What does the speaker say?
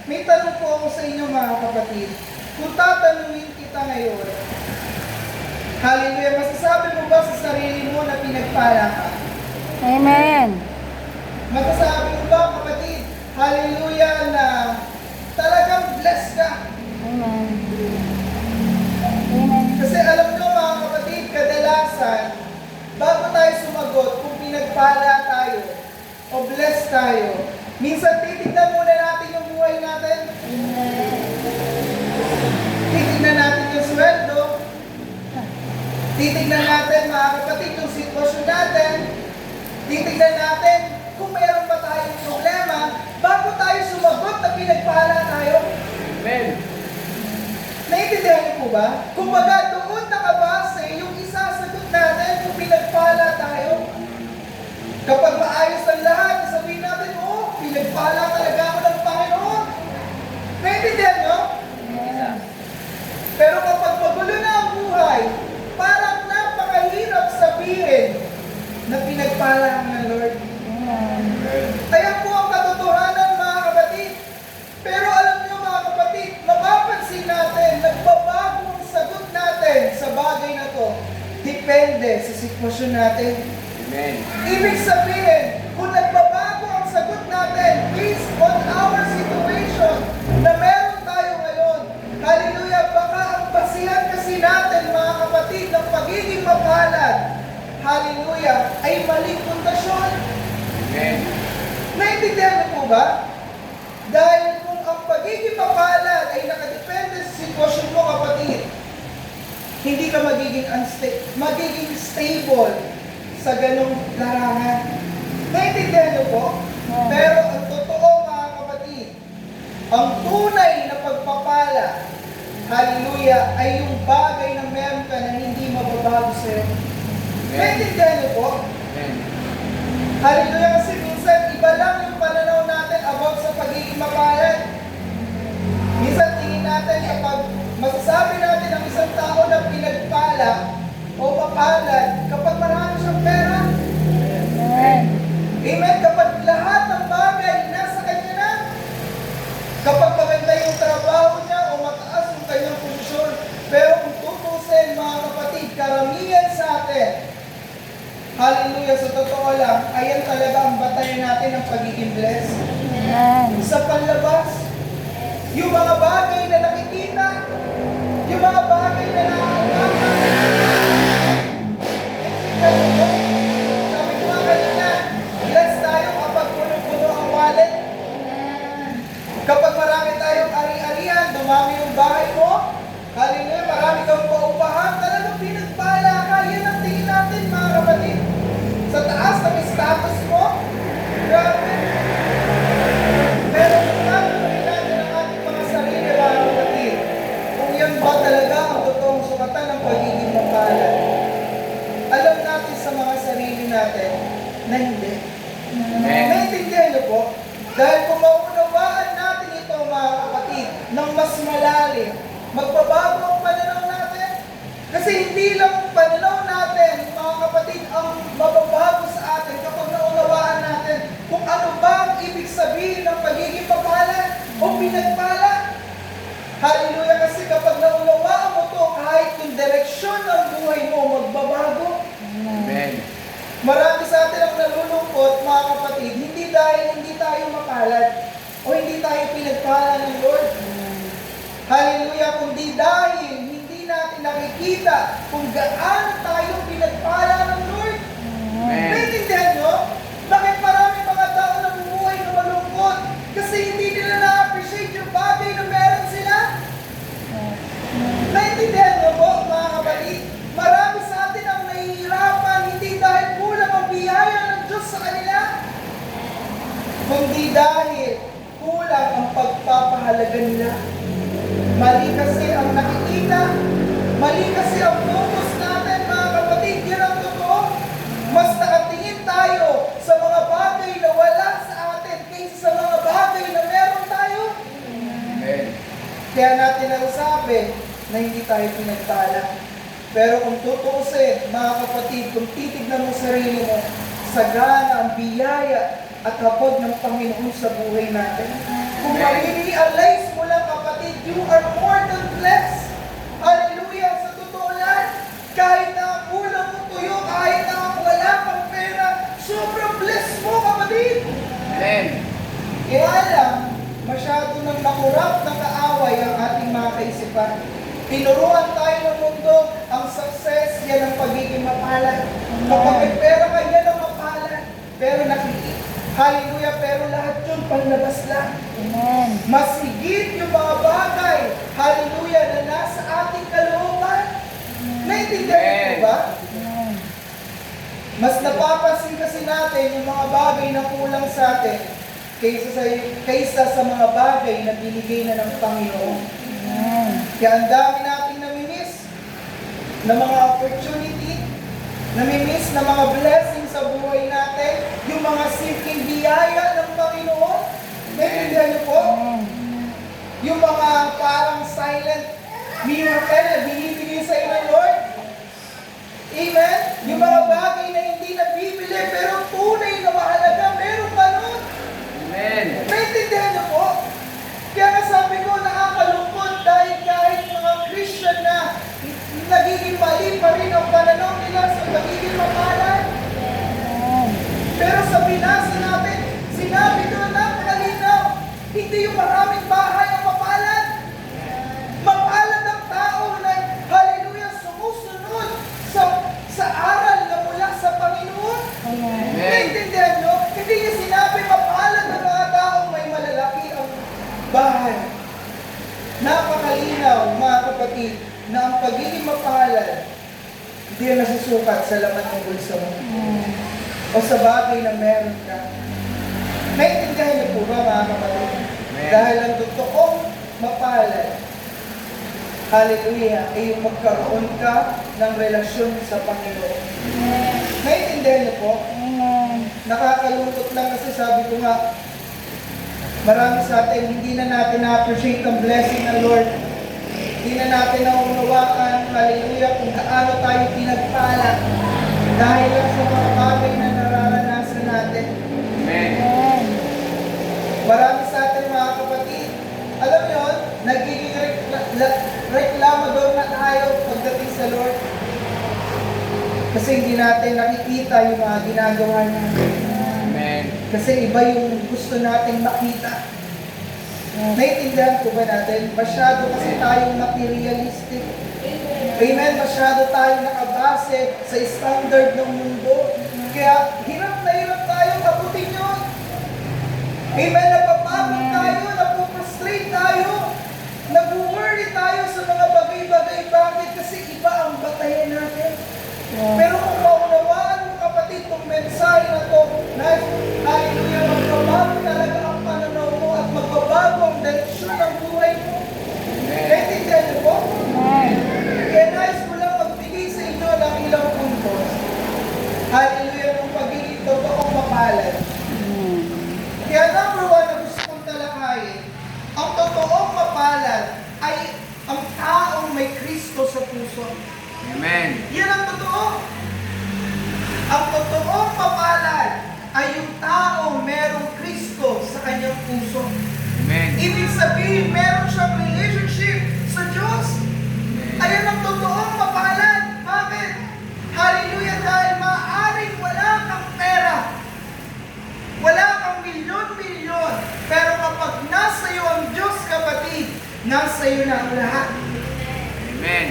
May tanong po ako sa inyo mga kapatid. Kung tatanungin kita ngayon, hallelujah, masasabi mo ba sa sarili mo na pinagpala ka? Amen. Masasabi mo ba kapatid, hallelujah, na talagang blessed ka? Amen. Amen. Kasi alam nyo mga kapatid, kadalasan, bago tayo sumagot kung pinagpala tayo o blessed tayo, minsan titignan muna natin yung buhay natin. Titignan natin yung sweldo. Titignan natin mga kapatid yung sitwasyon natin. Titignan natin kung mayroon ba tayong problema bago tayo sumagot na pinagpala tayo. Amen. Naiintindihan niyo po ba? Kung baga doon nakabase yung isasagot natin kung pinagpala tayo. Kapag maayos ang lahat, sabihin natin, oh, pinagpala talaga ako ng Panginoon. Naiintindihan niyo? Pero kapag magulo na ang buhay, parang napakahirap sabihin na pinagpala ang ng Lord. Ayan po ang katotohanan mga kapatid. Pero alam niyo mga kapatid, mapapansin natin, nagbabago ang sagot natin sa bagay na to. Depende sa sitwasyon natin. Amen. Ibig sabihin, kung nagbabago ang sagot natin based on our situation na meron tayo ngayon, hallelujah, baka ang basihan kasi natin mga kapatid ng pagiging mapalad, hallelujah, ay maling pundasyon. Amen. Naintindihan niyo po ba? Dahil kung ang pagiging mapalad ay nakadepende sa sitwasyon mo kapatid, hindi ka magiging stable sa ganong larangan. Naintindihan niyo po? Pero ang totoo mga kapatid, ang tunay na pagpapala, hallelujah, ay yung bagay na meron ka na hindi mababago sa'yo. Naintindihan niyo po? Amen. Hallelujah, kasi minsan iba lang yung pananaw natin about sa pagiging mapalad. Minsan tingin natin kapag masasabi natin ang isang tao na pinagpala o mapalad kapag marami siyang pera. Amen. Amen. Kapag lahat ng bagay nasa kanya na. Kapag maganda yung trabaho niya o mataas yung kanyang posisyon. Pero kung tutusin mga kapatid, karamihan sa atin, hallelujah, sa totoo lang, ayan talaga ang batayan natin ng pagiging blessed. Amen. Sa panlabas, yung mga bagay na nakikita, yung mga bagay na nakakatawa. Sabi ko nga kanina, blessed tayo kapag puno-puno ang wallet. Kapag marami tayong ari-arian, dumami yung bahay mo, hallelujah, marami kang paupahan, talagang pinagpala ka. Yan ang tingin natin mga kapatid. Sa taas ng status mo, grabe. Pero kung natin natin ang ating mga sarili mga kapatid, kung yan ba talaga ang totoong sukatan ng pagiging mapalad, alam natin sa mga sarili natin na hindi. Amen. Naintindihan niyo po? Dahil kung maunawaan natin ito mga kapatid ng mas malalim, magbabago ang pananaw natin. Kasi hindi lang pananaw natin, mga kapatid, ang mababago sa atin kapag naunawaan natin kung ano ba ang ibig sabihin ng pagiging mapalad o pinagpala. Hallelujah, kasi kapag naunawaan mo to, kahit yung direksyon ng buhay mo magbabago. Amen. Marami sa atin ang nalulungkot, mga kapatid, hindi dahil hindi tayo mapalad o hindi tayo pinagpala ng Lord. Hallelujah, kundi dahil hindi natin nakikita kung gaano tayo pinagpala ng Lord. Amen. Naintindihan nyo? Bakit marami mga tao namumuhay na malungkot? Kasi hindi nila na-appreciate yung bagay na meron sila. Naintindihan nyo po, mga kapatid? Marami sa atin ang nahihirapan, hindi dahil kulang ang biyaya ng Diyos sa kanila, kundi dahil kulang ang pagpapahalaga nila. Mali kasi ang nakikita, mali kasi ang focus natin, mga kapatid. Yan ang totoo. Mas nakatingin tayo sa mga bagay na wala sa atin kaysa sa mga bagay na meron tayo. Amen. Kaya natin nasasabi na hindi tayo pinagpala. Pero kung tutuusin, mga kapatid, kung titignan mo sarili mo, sagana ang biyaya at habag ng Panginoon sa buhay natin. Kung Amen. ma-realize mo lang kapatid, you are more than blessed. Hallelujah! Sa totoo lang, kahit na ang ulam mo tuyo, kahit na ang wala kang pera, sobrang blessed mo kapatid. Amen. Kaya lang, masyado nang nakurap ng kaaway ang ating mga kaisipan. Tinuruan tayo ng mundo, ang success, yan ang pagiging mapalad. Kapag may pera ka, yan ang mapalad. Pero hallelujah, pero lahat yun panlabas lang. Amen. Mas higit yung mga bagay, hallelujah, na nasa ating kalooban. Naintindihan mo ba? Amen. Mas napapansin kasi natin yung mga bagay na kulang sa atin kaysa sa mga bagay na binigay na ng Panginoon. Amen. Kaya ang dami nating namimiss na mga opportunity, namimiss na mga blessings sa buhay natin, yung mga simpleng biyaya ng Panginoon. Naintindihan niyo po? Amen. Yung mga parang silent miracle na binibigay sa iyo ng Lord. Amen? Yung mga bagay na hindi nabibili pero tunay na mahalaga, meron ka nun. Amen. Naintindihan niyo po? Kaya nga sabi ko, nakakalungkot dahil kahit mga Christian na nagiging mali pa rin ang pananaw nila sa nagiging mapalad. Amen. Pero sa binasa natin, sinabi ko na kalinaw, hindi yung maraming bahay ang mapalad. Mapalad ang tao na, hallelujah, sumusunod sa aral na mula sa Panginoon. Amen. Naintindihan nyo? Hindi niya sinabi mapalad ng mga taong may malalaki ang bahay. Napakalinaw, mga kapatid, na ang pagiging mapalad, hindi yan nasusukat sa laman ng bulsa mo o sa bagay na meron ka. Naintindihan niyo po ba, mga kapatid? Amen. Dahil ang totoong mapalad, hallelujah, ay yung magkaroon ka ng relasyon sa Panginoon. Naintindihan niyo po? Amen. Nakakalungkot lang kasi sabi ko nga, marami sa atin, hindi na natin na-appreciate ang blessing ng Lord. Hindi na natin naunawaan, hallelujah, kung gaano tayo pinagpala dahil lang sa mga bagay na nararanasan natin. Amen. Amen. Marami sa atin mga kapatid, alam niyo, nagiging reklamador na tayo pagdating sa Lord. Kasi hindi natin nakikita yung mga ginagawa niya. Amen. Kasi iba yung gusto nating makita. Naiintindihan ko ba natin? Masyado kasi tayong materialistic. Amen? Masyado tayong nakabase sa standard ng mundo. Kaya hirap na hirap tayong abutin yun. Amen? Napapagod tayo, napuprostrate tayo, nag-worry tayo sa mga bagay-bagay. Bakit? Kasi iba ang batayan natin. Pero kung maunawaan mo kapatid itong mensahe na to, na hallelujah, magbabago talaga ang pananaw mo at magbabago ang direksyon ng buhay mo. Naintindihan niyo po? Amen. Kaya nais ko lang magbigay sa inyo ng ilang puntos. Hallelujah, ng pagiging totoong mapalad. Kaya number one na gusto kong talakayin, ang totoong mapalad ay ang taong may Kristo sa puso. Amen. Yan ang totoo. Ang totoong mapalad ay yung taong merong Kristo sa kanyang puso. Amen. Ibig sabihin, meron siyang relationship sa Diyos. Ayan ang totoong mapalad. Bakit? Hallelujah, dahil maaaring wala kang pera. Wala kang milyon-milyon. Pero kapag nasa iyo ang Diyos, kapatid, nasa iyo na ang lahat. Amen.